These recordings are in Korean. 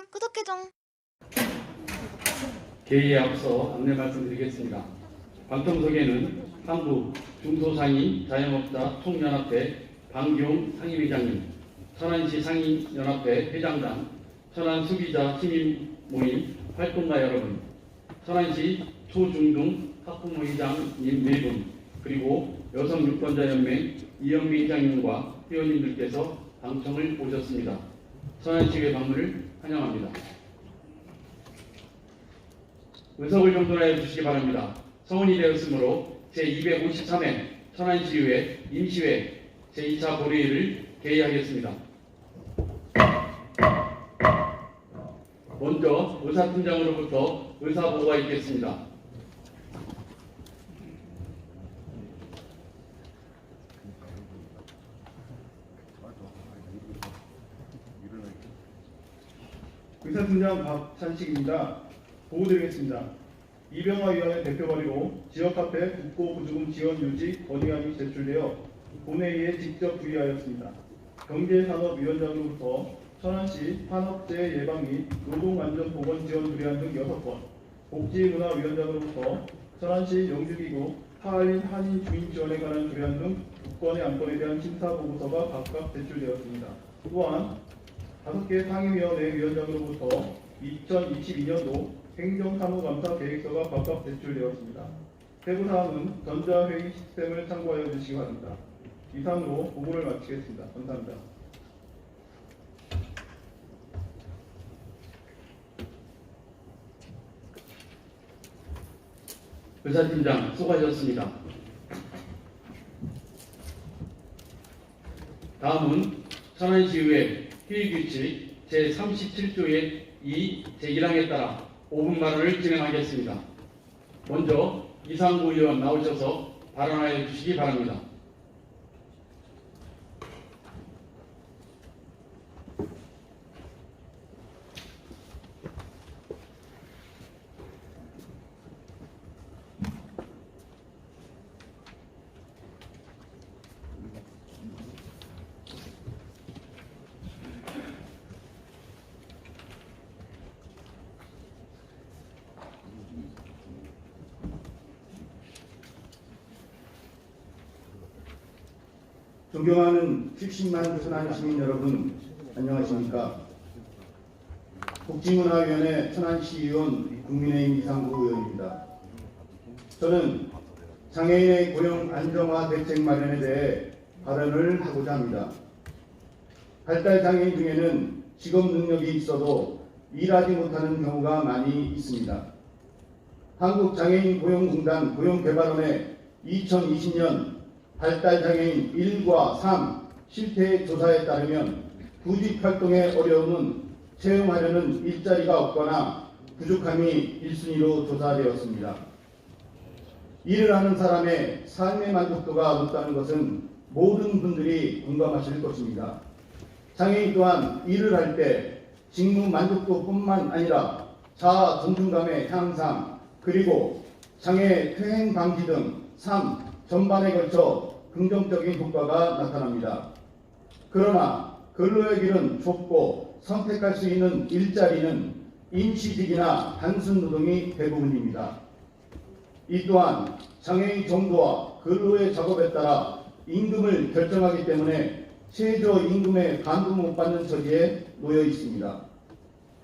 구독해줘. 개의에 앞서 안내 말씀드리겠습니다. 방청석에는 한국 중소상인 자영업자 총연합회 방기용 상임회장님, 천안시 상인연합회 회장단, 천안 수기자 시민모임 활동가 여러분, 천안시 초중등 학부모 회장님 4분, 그리고 여성유권자연맹 이영미 회장님과 회원님들께서 방청을 오셨습니다. 천안시의 방문을 환영합니다. 의석을 정돈하여 주시기 바랍니다. 성원이 되었으므로 제253회 천안시의회 임시회 제2차 본회의를 개의하겠습니다. 먼저 의사팀장으로부터 의사보고가 있겠습니다. 의사팀장 박찬식입니다. 보고드리겠습니다. 이병화위원회 대표 발의로 지역화폐 국고보조금 지원 유지 건의안이 제출되어 본회의에 직접 부의하였습니다. 경제산업위원장으로부터 천안시 산업재해 예방 및 노동안전보건 지원 의뢰안 등 6건, 복지문화위원장으로부터 천안시 영주기구 하알린 한인 주민 지원에 관한 의뢰안 등 2건의 안건에 대한 심사보고서가 각각 제출되었습니다. 또한 5개 상임위원회 위원장으로부터 2022년도 행정사무감사 계획서가 각각 제출되었습니다. 세부사항은 전자회의 시스템을 참고하여 주시기 바랍니다. 이상으로 보고를 마치겠습니다. 감사합니다. 의사팀장 수고하셨습니다. 다음은 천안시의회 회의규칙 제37조의 2 제1항에 따라 5분 발언을 진행하겠습니다. 먼저 이상구 의원 나오셔서 발언하여 주시기 바랍니다. 존경하는 70만 천안 시민 여러분, 안녕하십니까? 복지문화위원회 천안시의원 국민의힘 이상구 의원입니다. 저는 장애인의 고용 안정화 대책 마련에 대해 발언을 하고자 합니다. 발달 장애인 중에는 직업 능력이 있어도 일하지 못하는 경우가 많이 있습니다. 한국장애인고용공단 고용개발원의 2020년 발달장애인 1과 3 실태 조사에 따르면 구직활동의 어려움은 채용하려는 일자리가 없거나 부족함이 1순위로 조사되었습니다. 일을 하는 사람의 삶의 만족도가 높다는 것은 모든 분들이 공감하실 것입니다. 장애인 또한 일을 할 때 직무 만족도뿐만 아니라 자아 존중감의 향상, 그리고 장애 퇴행 방지 등 삶 전반에 걸쳐 긍정적인 효과가 나타납니다. 그러나 근로의 길은 좁고 선택할 수 있는 일자리는 임시직이나 단순 노동이 대부분입니다. 이 또한 장애인 정도와 근로의 작업에 따라 임금을 결정하기 때문에 최저임금의 반도 못 받는 처지에 놓여 있습니다.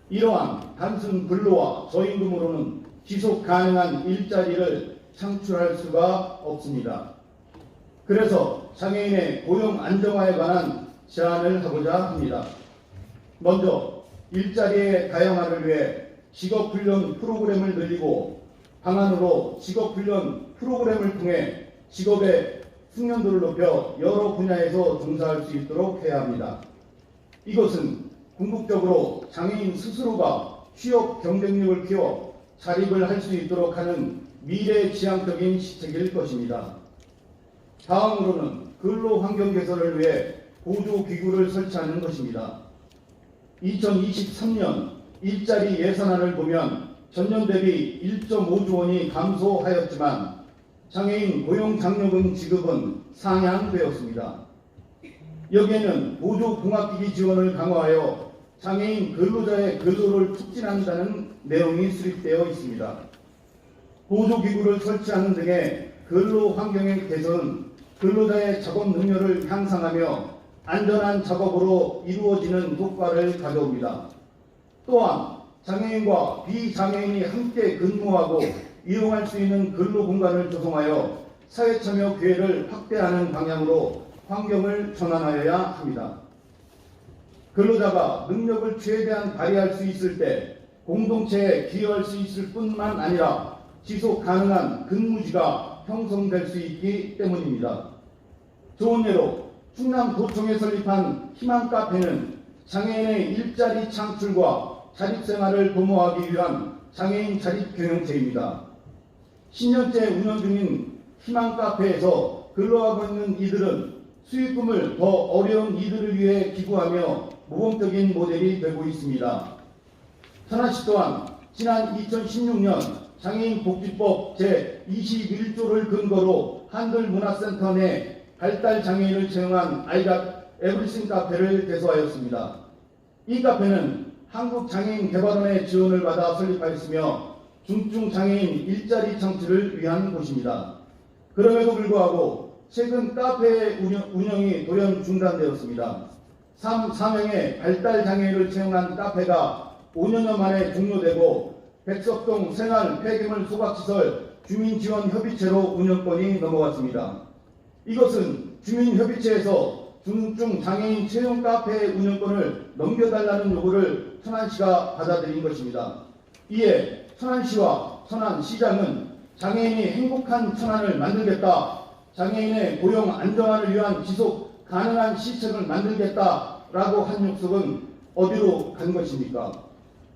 이러한 단순 근로와 저임금으로는 지속 가능한 일자리를 창출할 수가 없습니다. 그래서 장애인의 고용 안정화에 관한 제안을 하고자 합니다. 먼저 일자리의 다양화를 위해 직업훈련 프로그램을 늘리고 방안으로 직업훈련 프로그램을 통해 직업의 숙련도를 높여 여러 분야에서 종사할 수 있도록 해야 합니다. 이것은 궁극적으로 장애인 스스로가 취업 경쟁력을 키워 자립을 할 수 있도록 하는 미래지향적인 시책일 것입니다. 다음으로는 근로환경 개선을 위해 보조기구를 설치하는 것입니다. 2023년 일자리 예산안을 보면 전년 대비 1.5조 원이 감소하였지만 장애인 고용장려금 지급은 상향되었습니다. 여기에는 보조공학기기 지원을 강화하여 장애인 근로자의 근로를 촉진한다는 내용이 수립되어 있습니다. 보조기구를 설치하는 등의 근로 환경의 개선, 근로자의 작업 능력을 향상하며 안전한 작업으로 이루어지는 효과를 가져옵니다. 또한 장애인과 비장애인이 함께 근무하고 이용할 수 있는 근로 공간을 조성하여 사회참여 기회를 확대하는 방향으로 환경을 전환하여야 합니다. 근로자가 능력을 최대한 발휘할 수 있을 때 공동체에 기여할 수 있을 뿐만 아니라 지속 가능한 근무지가 형성될 수 있기 때문입니다. 좋은 예로 충남도청에 설립한 희망카페는 장애인의 일자리 창출과 자립생활을 도모하기 위한 장애인 자립경영체입니다. 10년째 운영 중인 희망카페에서 근로하고 있는 이들은 수익금을 더 어려운 이들을 위해 기부하며 모범적인 모델이 되고 있습니다. 천안시 또한 지난 2016년 장애인복지법 제21조를 근거로 한글문화센터 내 발달장애인을 채용한 아이갓 에브리싱 카페를 개소하였습니다. 이 카페는 한국장애인개발원의 지원을 받아 설립하였으며 중증장애인 일자리 창출을 위한 곳입니다. 그럼에도 불구하고 최근 카페의 운영이 돌연 중단되었습니다. 4명의 발달장애인을 채용한 카페가 5년여 만에 종료되고 백석동 생활 폐기물 소각시설 주민지원협의체로 운영권이 넘어갔습니다. 이것은 주민협의체에서 중증 장애인 채용 카페의 운영권을 넘겨달라는 요구를 천안시가 받아들인 것입니다. 이에 천안시와 천안시장은 장애인이 행복한 천안을 만들겠다, 장애인의 고용 안정화를 위한 지속 가능한 시책을 만들겠다라고 한 약속은 어디로 간 것입니까?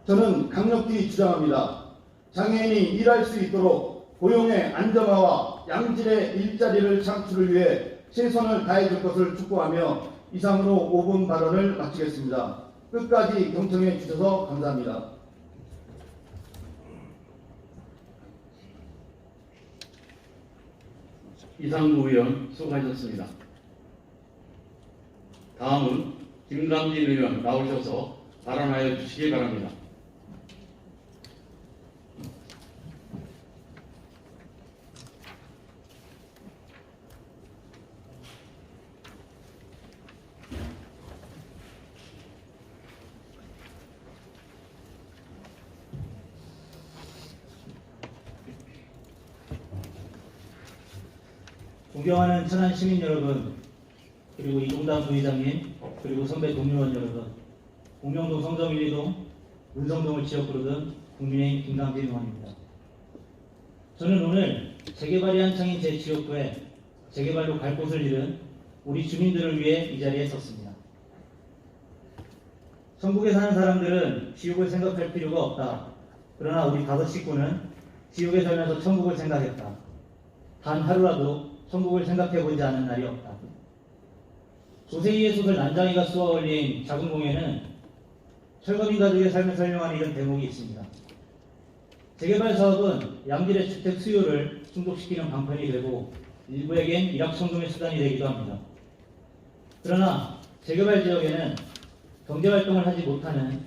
저는 강력히 주장합니다. 장애인이 일할 수 있도록 고용의 안정화와 양질의 일자리를 창출을 위해 최선을 다해줄 것을 촉구하며 이상으로 5분 발언을 마치겠습니다. 끝까지 경청해 주셔서 감사합니다. 이상구 의원 수고하셨습니다. 다음은 김감진 의원 나오셔서 발언하여 주시기 바랍니다. 존경하는 천안 시민 여러분, 그리고 이동당 부회장님, 그리고 선배 동료원 여러분, 공명동 성정 1, 2동, 문성동을 지역구로 둔 국민의힘 김강진 의원입니다. 저는 오늘 재개발이 한창인 제 지역구에 재개발로 갈 곳을 잃은 우리 주민들을 위해 이 자리에 섰습니다. 천국에 사는 사람들은 지옥을 생각할 필요가 없다. 그러나 우리 5 식구는 지옥에 살면서 천국을 생각했다. 단 하루라도 천국을 생각해보지 않은 날이 없다. 조세희의 소설 난장이가 쏘아 올린 작은 공예는 철거민 가족의 삶을 설명하는 이런 대목이 있습니다. 재개발 사업은 양질의 주택 수요를 충족시키는 방편이 되고 일부에겐 일확천금의 수단이 되기도 합니다. 그러나 재개발 지역에는 경제활동을 하지 못하는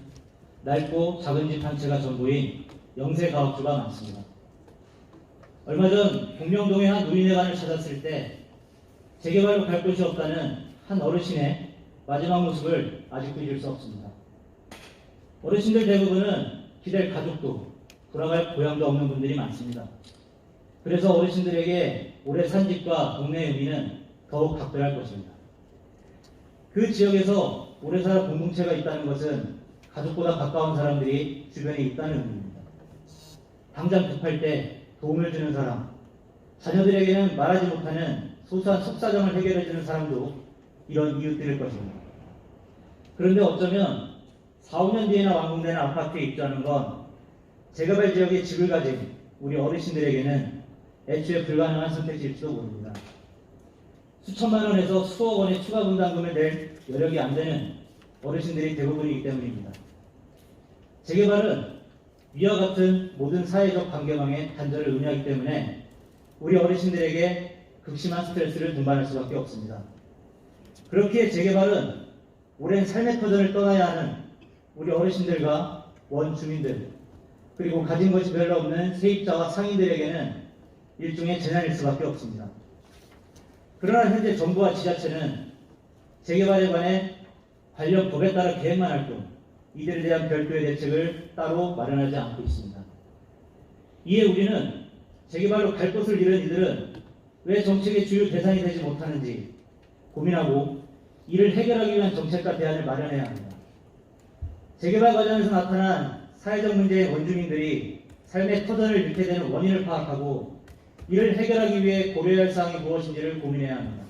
낡고 작은 집 한 채가 전부인 영세 가옥주가 많습니다. 얼마 전 공명동의 한 노인회관을 찾았을 때 재개발로 갈 곳이 없다는 한 어르신의 마지막 모습을 아직도 잊을 수 없습니다. 어르신들 대부분은 기댈 가족도 돌아갈 고향도 없는 분들이 많습니다. 그래서 어르신들에게 오래 산 집과 동네의 의미는 더욱 각별할 것입니다. 그 지역에서 오래 살아 공동체가 있다는 것은 가족보다 가까운 사람들이 주변에 있다는 의미입니다. 당장 급할 때 도움을 주는 사람, 자녀들에게는 말하지 못하는 소소한 속사정을 해결해주는 사람도 이런 이웃들일 것입니다. 그런데 어쩌면 4, 5년 뒤에나 완공되는 아파트에 입주하는 건 재개발 지역에 집을 가진 우리 어르신들에게는 애초에 불가능한 선택지일지도 모릅니다. 수천만 원에서 수억 원의 추가 분담금을 낼 여력이 안 되는 어르신들이 대부분이기 때문입니다. 재개발은 위와 같은 모든 사회적 관계망에 단절을 의미하기 때문에 우리 어르신들에게 극심한 스트레스를 동반할 수밖에 없습니다. 그렇기에 재개발은 오랜 삶의 터전을 떠나야 하는 우리 어르신들과 원주민들, 그리고 가진 것이 별로 없는 세입자와 상인들에게는 일종의 재난일 수밖에 없습니다. 그러나 현재 정부와 지자체는 재개발에 관해 관련 법에 따라 계획만 할 뿐 이들에 대한 별도의 대책을 따로 마련하지 않고 있습니다. 이에 우리는 재개발로 갈 곳을 잃은 이들은 왜 정책의 주요 대상이 되지 못하는지 고민하고 이를 해결하기 위한 정책과 대안을 마련해야 합니다. 재개발 과정에서 나타난 사회적 문제의 원주민들이 삶의 터전을 잃게 되는 원인을 파악하고 이를 해결하기 위해 고려해야 할 사항이 무엇인지를 고민해야 합니다.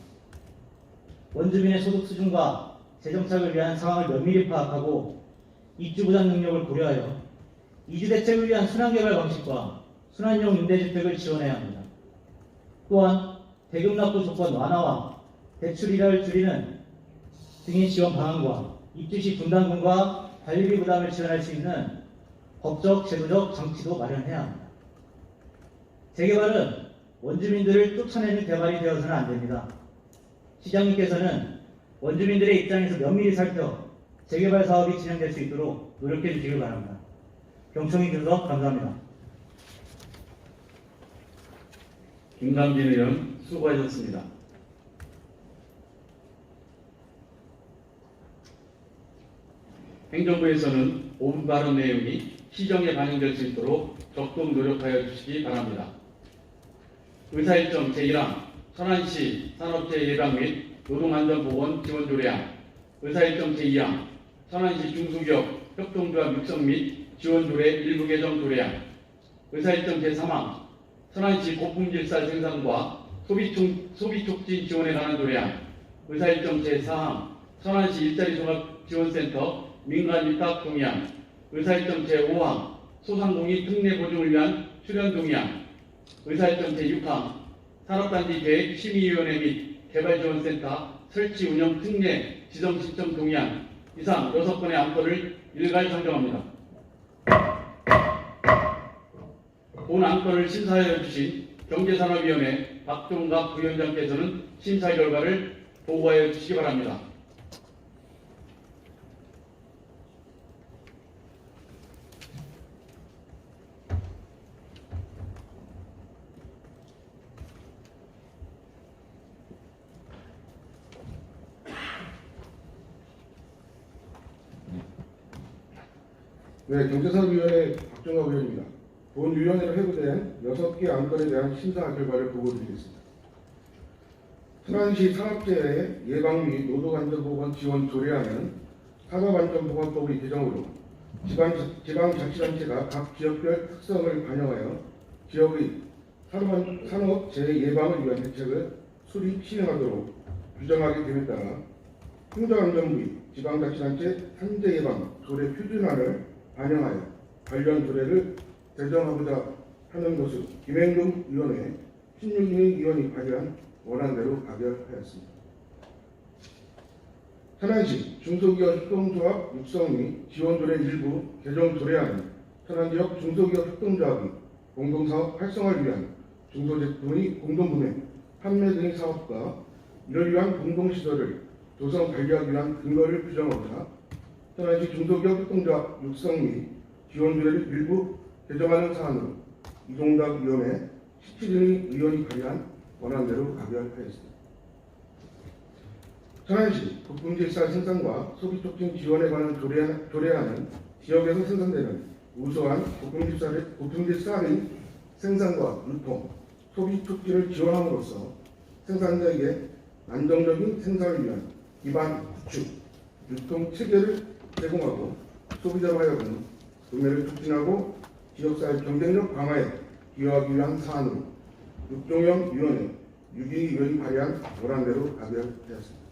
원주민의 소득 수준과 재정착을 위한 상황을 면밀히 파악하고 입주 보장 능력을 고려하여 이주 대책을 위한 순환개발 방식과 순환형 임대주택을 지원해야 합니다. 또한 대금 납부 조건 완화와 대출 이자를 줄이는 등의 지원 방안과 입주 시 분담금과 관리비 부담을 지원할 수 있는 법적, 제도적 장치도 마련해야 합니다. 재개발은 원주민들을 쫓아내는 개발이 되어서는 안 됩니다. 시장님께서는 원주민들의 입장에서 면밀히 살펴 재개발 사업이 진행될 수 있도록 노력해 주시길 바랍니다. 경청해 주셔서 감사합니다. 김남진 의원 수고하셨습니다. 행정부에서는 5분 발언 내용이 시정에 반영될 수 있도록 적극 노력하여 주시기 바랍니다. 의사일정 제1항 천안시 산업재해 예방 및 노동안전보건 지원 조례안, 의사일정 제2항 천안시 중소기업 협동조합 육성 및 지원 조례 일부 개정 조례안, 의사일정 제3항 천안시 고품질 쌀 생산과 소비 촉진 지원에 관한 조례안, 의사일정 제4항 천안시 일자리 종합 지원센터 민간 위탁 동의안, 의사일정 제5항 소상공인 특례 보증을 위한 출연 동의안, 의사일정 제6항 산업단지 계획 심의위원회 및 개발지원센터 설치 운영 특례 지정 신청 동의안 이상 6건의 안건을 일괄 상정합니다. 본 안건을 심사하여 주신 경제산업위원회 박종갑 부위원장께서는 심사 결과를 보고하여 주시기 바랍니다. 네, 경제산업위원회 박종갑 의원입니다. 본 위원회로 회부된 6개 안건에 대한 심사 결과를 보고드리겠습니다. 천안시 산업재해 예방 및 노동안전보건 지원 조례안은 산업안전보건법의 개정으로 지방자치단체가 각 지역별 특성을 반영하여 지역의 산업재해 예방을 위한 대책을 수립 시행하도록 규정하게 됨에 따라 행정안전부의 지방자치단체 산재 예방 조례 표준안을 반영하여 관련 조례를 제정하고자 하는 것을 김행동 위원회 16명 위원이 발의한 원안대로 가결하였습니다. 천안시 중소기업 협동조합 육성 및 지원 조례 일부 개정 조례안은 천안지역 중소기업 협동조합이 공동사업 활성화를 위한 중소제품의 공동구매, 판매 등의 사업과 이를 위한 공동시설을 조성 관리하기 위한 근거를 규정하고자 천안시 중소기업 협동조합 육성 및 지원 조례를 일부 개정하는 사안으로 이종갑 위원회 17인의 의원이 발의한 원안대로 가결하였습니다. 천안시 고품질쌀 생산과 소비촉진 지원에 관한 조례안은 지역에서 생산되는 우수한 고품질쌀의 생산과 유통, 소비 촉진을 지원함으로써 생산자에게 안정적인 생산을 위한 기반 구축, 유통 체계를 제공하고 소비자로 하여금 구매를 촉진하고 지역사회 경쟁력 강화에 기여하기 위한 사안으로 육종영 위원회 6위 의원이 발의한 원안대로 가결되었습니다.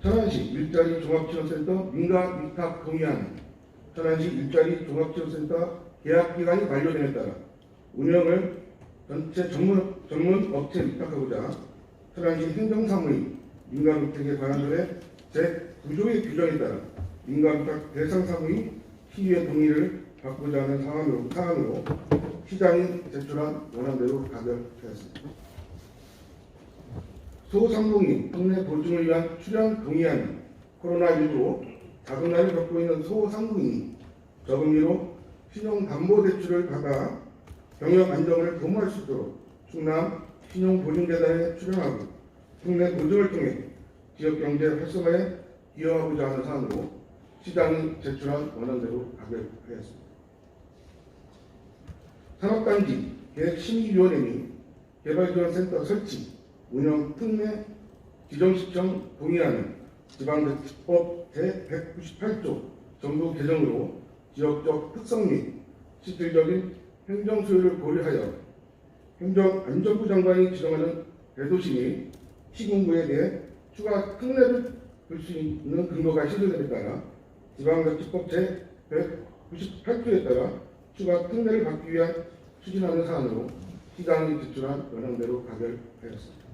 천안시 일자리 종합지원센터 민간 위탁 동의안 천안시 일자리 종합지원센터 계약기간이 만료됨에 따라 운영을 전체 전문 업체에 위탁하고자 천안시 행정사무의 민간위탁에 관한 조례 제9조의 규정에 따라 민간위탁 대상 사무의 시의회 동의를 받고자 하는 사안으로 시장이 제출한 원안대로 가결되었습니다. 소상공인 특례 보증을 위한 출연 동의안은 코로나19 자금난을 겪고 있는 소상공인이 저금리로 신용담보대출을 받아 경영 안정을 도모할 수 있도록 충남 신용보증재단에 출연하고 국내 보증을 통해 지역경제 활성화에 기여하고자 하는 사안으로 시장이 제출한 원안대로 가결하였습니다. 산업단지 계획심의위원회 및 개발지원센터 설치, 운영 특례 지정시청 동의안은 지방자치법 제198조 정부 개정으로 지역적 특성 및 실질적인 행정소요를 고려하여 행정안전부 장관이 지정하는 대도시 및 시군구에 대해 추가 특례를 줄 수 있는 근거가 시도됨에 따라 지방자치법 제198조에 따라 추가 특례를 받기 위한 추진하는 사안으로 시장이 제출한 원안대로 가결하였습니다.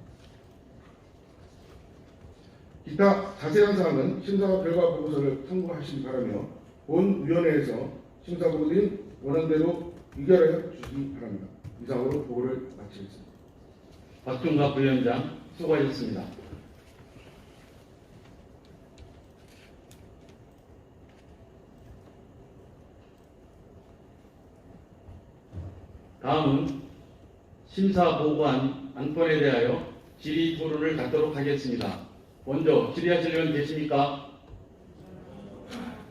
기타 자세한 사항은 심사 결과 보고서를 참고하시기 바라며 본 위원회에서 심사 보고드린 원안대로 의결하여 주시기 바랍니다. 이상으로 보고를 마치겠습니다. 박종갑 부위원장 수고하셨습니다. 다음은 심사보고안 안건에 대하여 질의 토론을 갖도록 하겠습니다. 먼저 질의하실 의원 계십니까?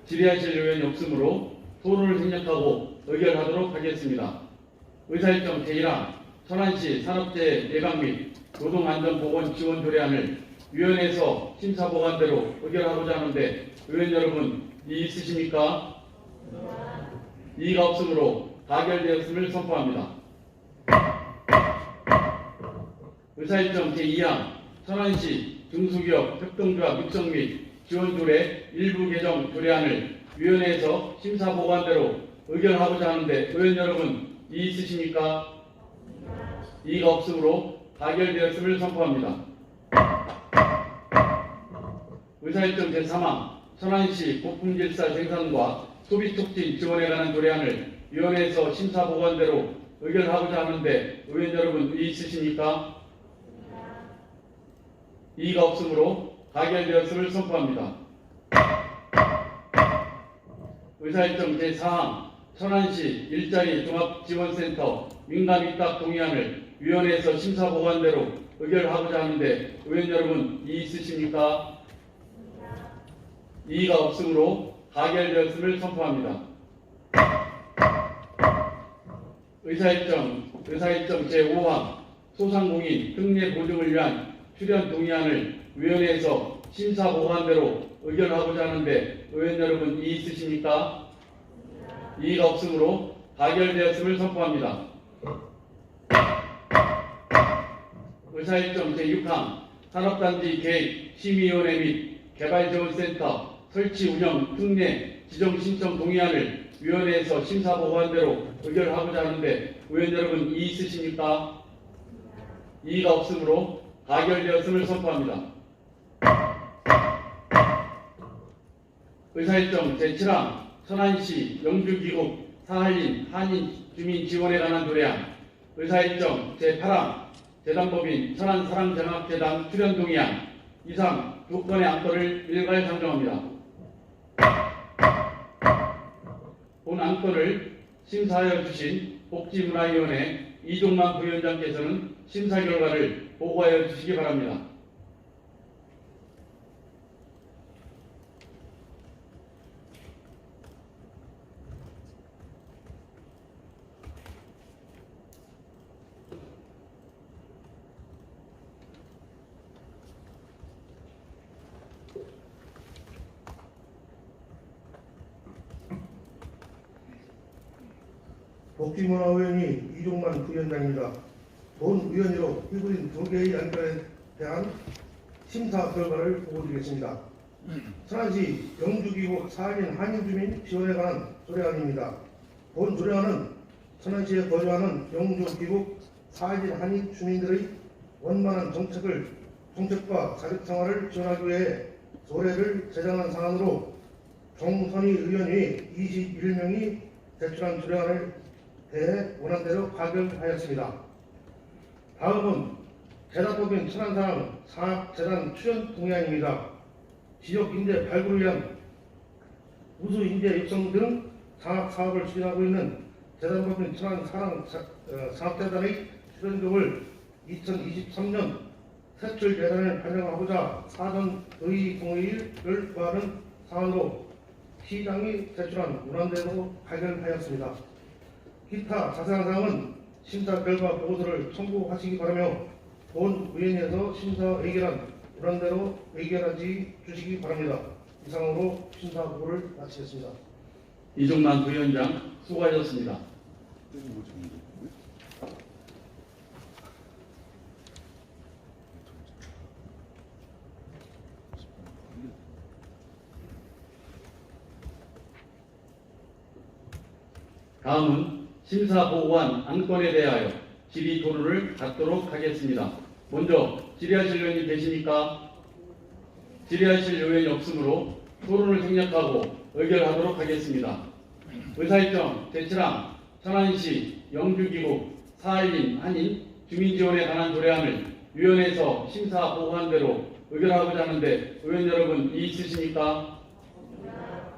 질의하실 의원이 없으므로 토론을 생략하고 의결하도록 하겠습니다. 의사일정 제1항 천안시 산업재해 예방 및 노동안전보건 지원 조례안을 위원회에서 심사보고안대로 의결하고자 하는데 의원 여러분 이의 있으십니까? 이의가 없으므로 가결되었음을 선포합니다. 의사일정 제2항 천안시 중소기업 협동조합 육성 및 지원조례 일부 개정 조례안을 위원회에서 심사보고안대로 의결하고자 하는데 의원 여러분 이의 있으십니까? 이의가 없으므로 가결되었음을 선포합니다. 의사일정 제3항 천안시 고품질쌀 생산과 소비촉진 지원에 관한 조례안을 위원회에서 심사보고안대로 의결하고자 하는데 의원 여러분 이의 있으십니까? 이의가 없으므로 가결되었음을 선포합니다. 의사일정 제4항 천안시 일자리 종합지원센터 민간위탁 동의안을 위원회에서 심사보고안대로 의결하고자 하는데 의원 여러분 이의 있으십니까? 이의가 없으므로 가결되었음을 선포합니다. 의사일정 제5항 소상공인 특례 보증을 위한 출연 동의안을 위원회에서 심사보고안대로 의결하고자 하는데 의원 여러분 이의 있으십니까? 이의가 없으므로 가결되었음을 선포합니다. 의사일정 제6항 산업단지 계획 심의위원회 및 개발지원센터 설치 운영 특례 지정 신청 동의안을 위원회에서 심사보고안대로 의결하고자 하는데 의원 여러분 이의 있으십니까? 이의가 없으므로 가결되었음을 선포합니다. 의사일정 제7항 천안시 영주기국 사할린 한인 주민 지원에 관한 조례안 의사일정 제8항 재단법인 천안사랑정학재단 출연 동의안 이상 두 건의 안건을 일괄 상정합니다. 본 안건을 심사하여 주신 복지문화위원회 이종만 부위원장께서는 심사 결과를 보고하여 주시기 바랍니다. 복지문화위원회 이종만 부위원장입니다. 본 위원회로 일부인 두 개의 안건에 대한 심사 결과를 보고드리겠습니다. 천안시 영주기국 사할린 한인주민 지원에 관한 조례안입니다. 본 조례안은 천안시에 거주하는 영주기국 사할린 한인 주민들의 원만한 정책과 자립생활을 지원하기 위해 조례를 제정한 사안으로 정선희 의원이 21명이 제출한 조례안을 대해 원안대로 가결하였습니다. 다음은 재단법인 천안사랑 산학재단 출연 동의안입니다. 지역인재 발굴을 위한 우수 인재 육성 등 사업을 추진하고 있는 재단법인 천안사랑사업재단의 출연금을 2023년 세출 예산을 반영하고자 사전 의의 동의를 구하는 사안으로 시장이 제출한 문안대로 발견하였습니다. 기타 자세한 사항은 심사 결과 보고서를 첨부하시기 바라며 본 의원에서 심사 의결안 문안대로 의결하지 주시기 바랍니다. 이상으로 심사 보고를 마치겠습니다. 이종만 부위원장 수고하셨습니다. 다음은 심사보고안 안건에 대하여 질의 토론을 갖도록 하겠습니다. 먼저 질의하실 의원님 계십니까? 질의하실 의원이 없으므로 토론을 생략하고 의결하도록 하겠습니다. 의사일정 제7항 천안시 영주기구 사할린 한인 주민지원에 관한 조례안을 위원회에서 심사보고한 대로 의결하고자 하는데 의원 여러분 이의 있으십니까?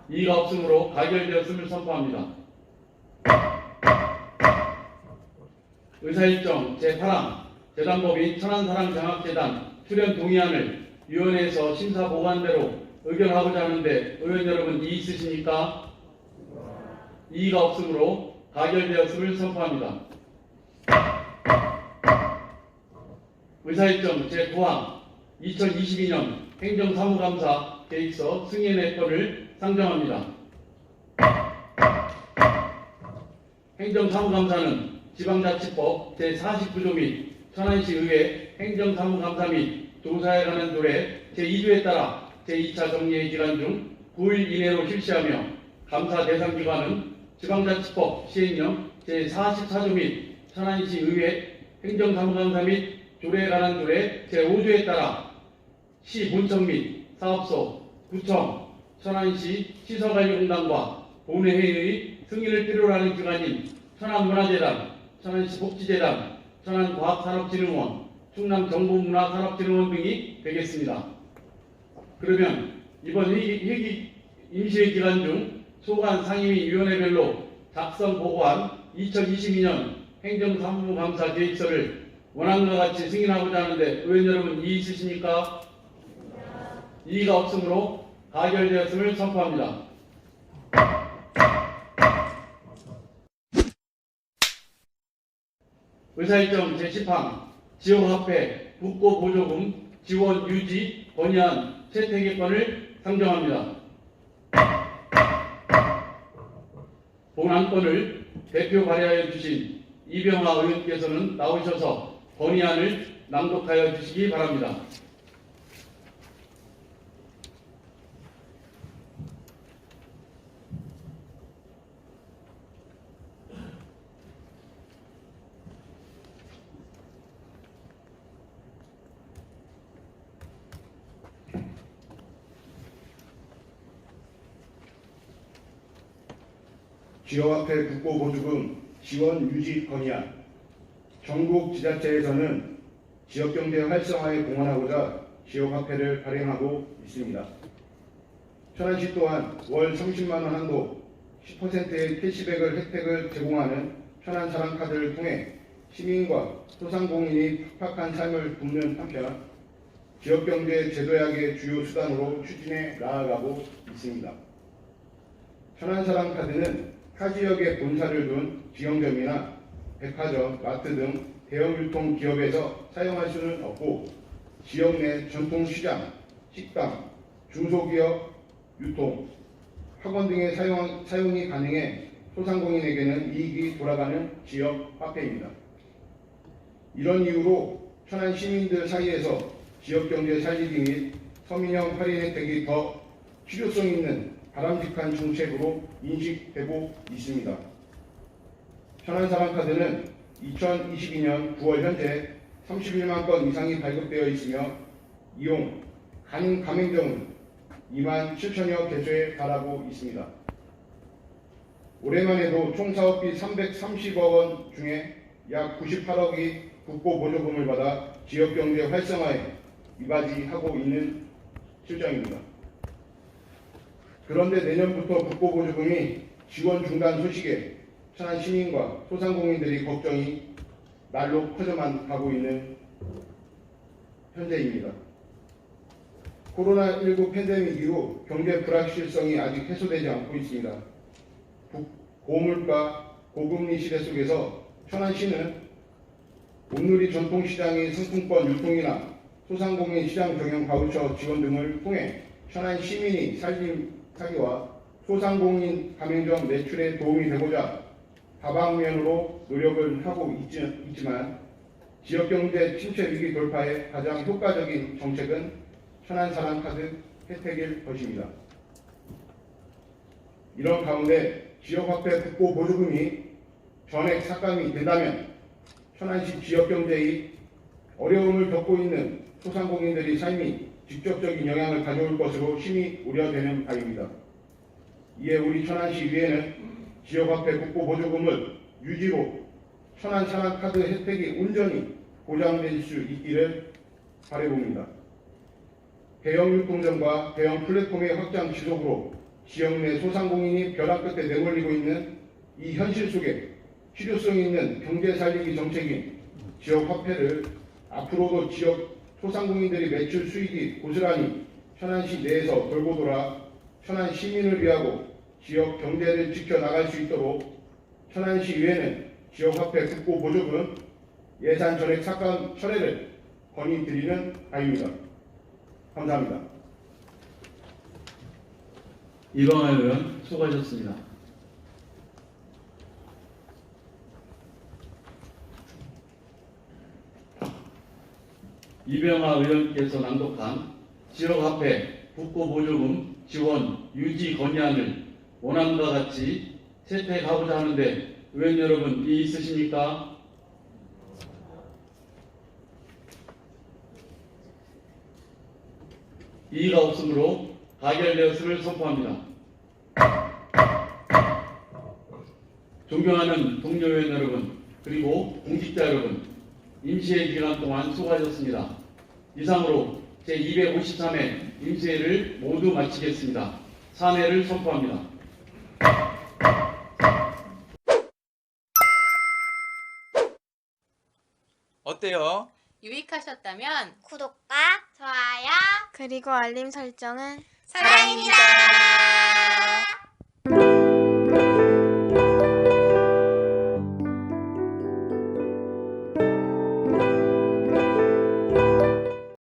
이의가 없으므로 가결되었음을 선포합니다. 의사일정 제8항 재단법인 천안사랑장학재단 출연 동의안을 위원회에서 심사보고한 대로 의결하고자 하는데 의원 여러분 이의 있으십니까? 이의가 없으므로 가결되었음을 선포합니다. 의사일정 제9항 2022년 행정사무감사 계획서 승인의 건을 상정합니다. 행정사무감사는 지방자치법 제49조 및 천안시의회 행정사무감사 및 조사에 관한 조례 제2조에 따라 제2차 정리의 기간 중 9일 이내로 실시하며 감사 대상 기관은 지방자치법 시행령 제44조 및 천안시의회 행정사무감사 및 조례에 관한 조례 제5조에 따라 시 본청 및 사업소, 구청, 천안시 시설관리공단과 본회의의 승인을 필요로 하는 기관인 천안문화재단, 천안시 복지재단, 천안과학산업진흥원, 충남정보문화산업진흥원 등이 되겠습니다. 그러면 이번 회기 임시회 기간 중 소관 상임위 위원회별로 작성 보고한 2022년 행정사무감사 계획서를 원안과 같이 승인하고자 하는데 의원 여러분 이의 있으십니까? 이의가 없으므로 가결되었음을 선포합니다. 의사일정 제10항 지역화폐 국고보조금 지원 유지 건의안 채택의건을 상정합니다. 본 안건을 대표 발의하여 주신 이병화 의원께서는 나오셔서 건의안을 낭독하여 주시기 바랍니다. 지역화폐 국고보조금 지원 유지 건의안. 전국 지자체에서는 지역경제 활성화에 공헌하고자 지역화폐를 발행하고 있습니다. 천안시 또한 월 30만 원 한도 10%의 캐시백을 혜택을 제공하는 천안사랑카드를 통해 시민과 소상공인이 팍팍한 삶을 돕는 한편 지역경제 제도약의 주요 수단으로 추진해 나아가고 있습니다. 천안사랑카드는 타 지역에 본사를 둔 지형점이나 백화점, 마트 등 대형 유통 기업에서 사용할 수는 없고 지역 내 전통 시장, 식당, 중소기업, 유통, 학원 등의 사용이 가능해 소상공인에게는 이익이 돌아가는 지역 화폐입니다. 이런 이유로 천안 시민들 사이에서 지역경제 살리기 및 서민형 할인 혜택이 더 실효성 있는 바람직한 정책으로 인식되고 있습니다. 천안사랑카드는 2022년 9월 현재 31만 건 이상이 발급되어 있으며 이용 가능 가맹점은 2만 7천여 개소에 달하고 있습니다. 올해만 해도 총 사업비 330억 원 중에 약 98억이 국고보조금을 받아 지역경제 활성화에 이바지하고 있는 실정입니다. 그런데 내년부터 국고보조금이 지원 중단 소식에 천안 시민과 소상공인들이 걱정이 날로 커져만 가고 있는 현재입니다. 코로나19 팬데믹 이후 경제 불확실성이 아직 해소되지 않고 있습니다. 고물가, 고금리 시대 속에서 천안시는 온누리 전통시장의 상품권 유통이나 소상공인 시장 경영 바우처 지원 등을 통해 천안 시민이 살림살이와 소상공인 가맹점 매출에 도움이 되고자 다방면으로 노력을 하고 있지만 지역경제 침체 위기 돌파에 가장 효과적인 정책은 천안사랑카드 혜택일 것입니다. 이런 가운데 지역화폐 국고 보조금이 전액 삭감이 된다면 천안시 지역경제의 어려움을 겪고 있는 소상공인들의 삶이 직접적인 영향을 가져올 것으로 심히 우려되는 바입니다. 이에 우리 천안시의회는 지역화폐 국고 보조금을 유지로 천안사랑카드 혜택이 온전히 보장될 수 있기를 바라봅니다. 대형 유통점과 대형 플랫폼의 확장 지속으로 지역 내 소상공인이 벼랑 끝에 내몰리고 있는 이 현실 속에 실효성 있는 경제 살리기 정책인 지역화폐를 앞으로도 지역 소상공인들의 매출 수익이 고스란히 천안시 내에서 돌고 돌아 천안 시민을 위하고 지역 경제를 지켜나갈 수 있도록 천안시의회는 지역화폐 국고 보조금 예산 전액 삭감 철회를 건의드리는 바입니다. 감사합니다. 이광하 의원 수고하셨습니다. 이병하 의원께서 낭독한 지역화폐 국고보조금 지원 유지 건의안을 원안과 같이 채택하고자 하는데 의원 여러분 이의 있으십니까? 이의가 없으므로 가결되었음을 선포합니다. 존경하는 동료 의원 여러분 그리고 공직자 여러분 임시회 기간 동안 수고하셨습니다. 이상으로 제253회 임시회를 모두 마치겠습니다. 사내를 선포합니다. 어때요? 유익하셨다면 구독과 좋아요 그리고 알림 설정은 사랑입니다.